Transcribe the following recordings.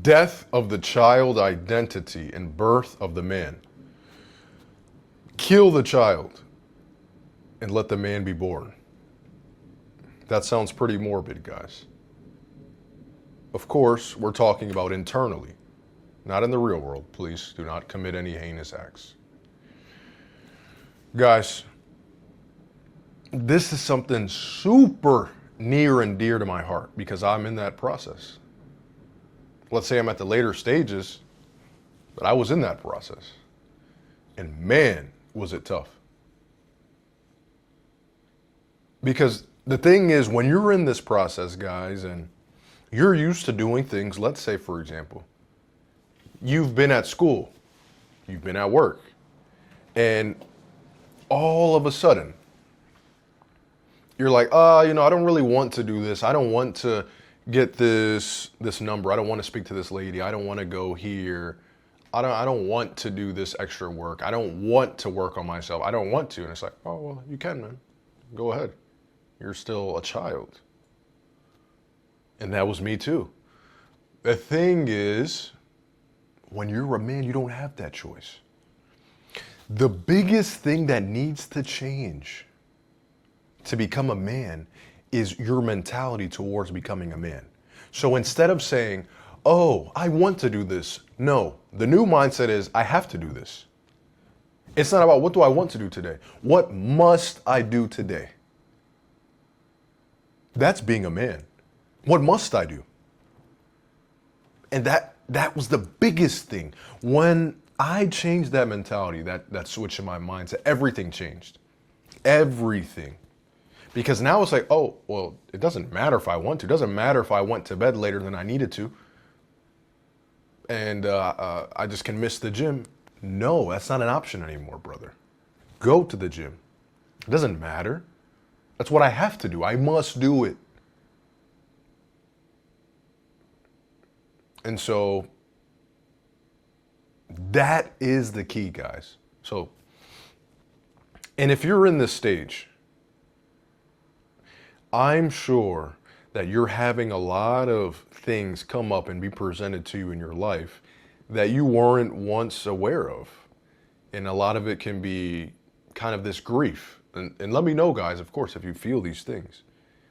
Death of the child identity and birth of the man. Kill the child and let the man be born. That sounds pretty morbid, guys. Of course, we're talking about internally, not in the real world. Please do not commit any heinous acts. Guys, this is something super near and dear to my heart because I'm in that process. Let's say I'm at the later stages, but I was in that process. And man, was it tough. Because the thing is, when you're in this process, guys, and you're used to doing things, let's say, for example, you've been at school, you've been at work, and all of a sudden, you're like, I don't really want to do this. I don't want to get this number. I don't want to speak to this lady. I don't want to go here. I don't want to do this extra work. I don't want to work on myself. I don't want to. And it's like, oh, well, you can, man. Go ahead. You're still a child. And that was me too. The thing is, when you're a man, you don't have that choice. The biggest thing that needs to change to become a man is your mentality towards becoming a man. So instead of saying, oh, I want to do this, no, the new mindset is, I have to do this. It's not about what do I want to do today? What must I do today? That's being a man. What must I do? And that was the biggest thing. When I changed that mentality, that switch in my mindset, everything changed. Everything. Because now it's like, oh, well, it doesn't matter if I want to. It doesn't matter if I went to bed later than I needed to. And I just can miss the gym. No, that's not an option anymore, brother. Go to the gym. It doesn't matter. That's what I have to do. I must do it. And so that is the key, guys. So, and if you're in this stage, I'm sure that you're having a lot of things come up and be presented to you in your life that you weren't once aware of. And a lot of it can be kind of this grief. And let me know, guys, of course, if you feel these things.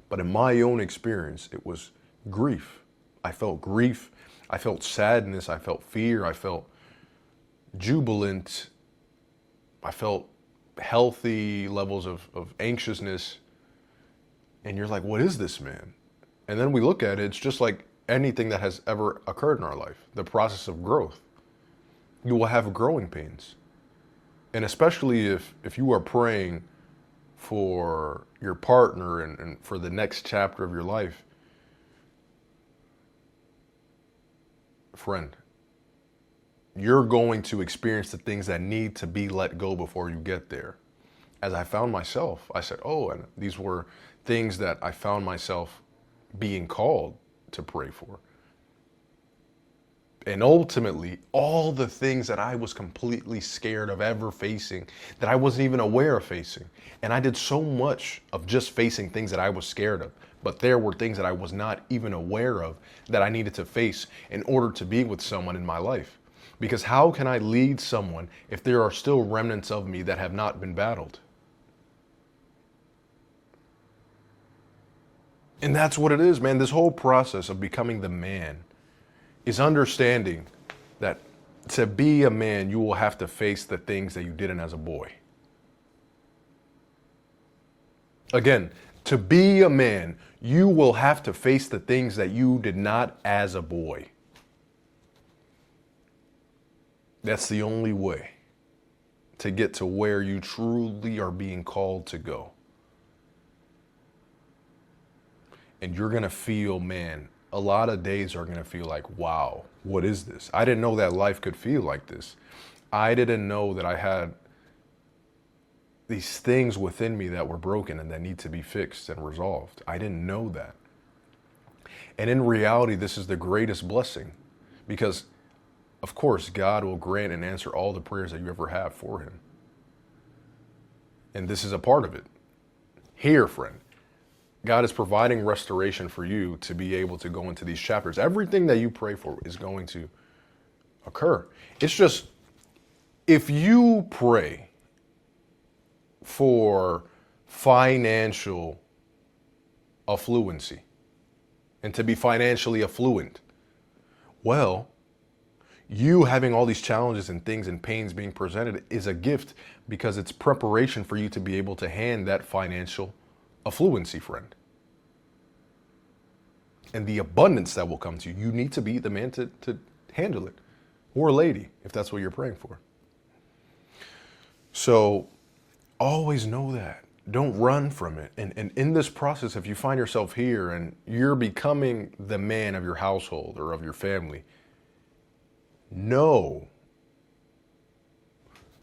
But in my own experience, it was grief. I felt grief. I felt sadness. I felt fear. I felt jubilant. I felt healthy levels of anxiousness. And you're like, what is this, man? And then we look at it, it's just like anything that has ever occurred in our life, the process of growth. You will have growing pains. And especially if you are praying for your partner and for the next chapter of your life, friend, you're going to experience the things that need to be let go before you get there. As I found myself, I said, oh, and these were things that I found myself being called to pray for. And ultimately, all the things that I was completely scared of ever facing, that I wasn't even aware of facing. And I did so much of just facing things that I was scared of. But there were things that I was not even aware of that I needed to face in order to be with someone in my life. Because how can I lead someone if there are still remnants of me that have not been battled? And that's what it is, man. This whole process of becoming the man is understanding that to be a man, you will have to face the things that you didn't as a boy. Again, to be a man, you will have to face the things that you did not as a boy. That's the only way to get to where you truly are being called to go. And you're going to feel, man, a lot of days are going to feel like, wow, what is this? I didn't know that life could feel like this. I didn't know that I had these things within me that were broken and that need to be fixed and resolved. I didn't know that. And in reality, this is the greatest blessing because, of course, God will grant and answer all the prayers that you ever have for him. And this is a part of it. Here, friend, God is providing restoration for you to be able to go into these chapters. Everything that you pray for is going to occur. It's just, if you pray for financial affluency and to be financially affluent, well, you having all these challenges and things and pains being presented is a gift, because it's preparation for you to be able to hand that financial affluency, friend. And the abundance that will come to you, you need to be the man to handle it, or a lady, if that's what you're praying for. So always know that. Don't run from it. And in this process, if you find yourself here and you're becoming the man of your household or of your family, know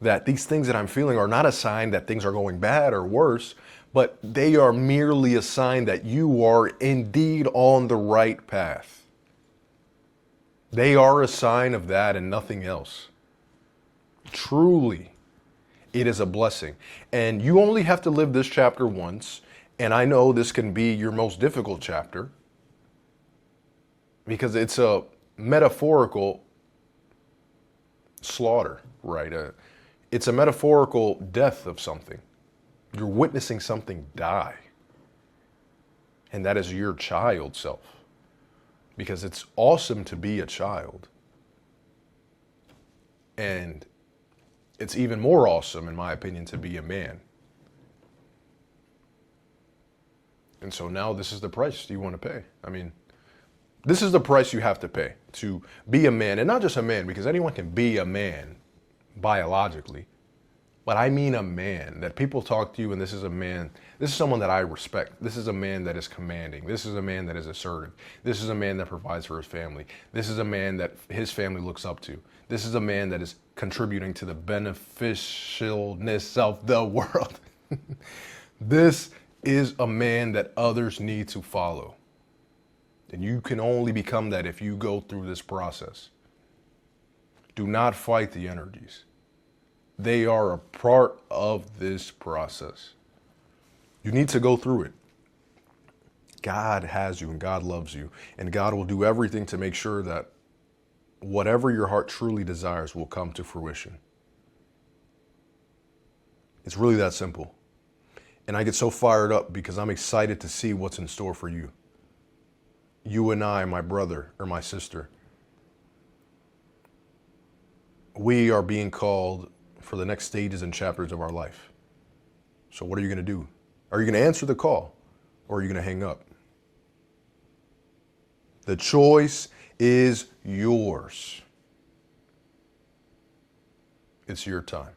that these things that I'm feeling are not a sign that things are going bad or worse, but they are merely a sign that you are indeed on the right path. They are a sign of that and nothing else. Truly, it is a blessing. And you only have to live this chapter once. And I know this can be your most difficult chapter, because it's a metaphorical slaughter, right? It's a metaphorical death of something. You're witnessing something die. And that is your child self. Because it's awesome to be a child. And it's even more awesome, in my opinion, to be a man. And so now this is the price you want to pay. I mean, this is the price you have to pay to be a man. And not just a man, because anyone can be a man biologically. But I mean a man, that people talk to you and this is a man, this is someone that I respect. This is a man that is commanding. This is a man that is assertive. This is a man that provides for his family. This is a man that his family looks up to. This is a man that is contributing to the beneficialness of the world. This is a man that others need to follow. And you can only become that if you go through this process. Do not fight the energies. They are a part of this process. You need to go through it. God has you and God loves you, and God will do everything to make sure that whatever your heart truly desires will come to fruition. It's really that simple. And I get so fired up because I'm excited to see what's in store for you. You and I, my brother or my sister, we are being called for the next stages and chapters of our life. So what are you going to do? Are you going to answer the call, or are you going to hang up? The choice is yours. It's your time.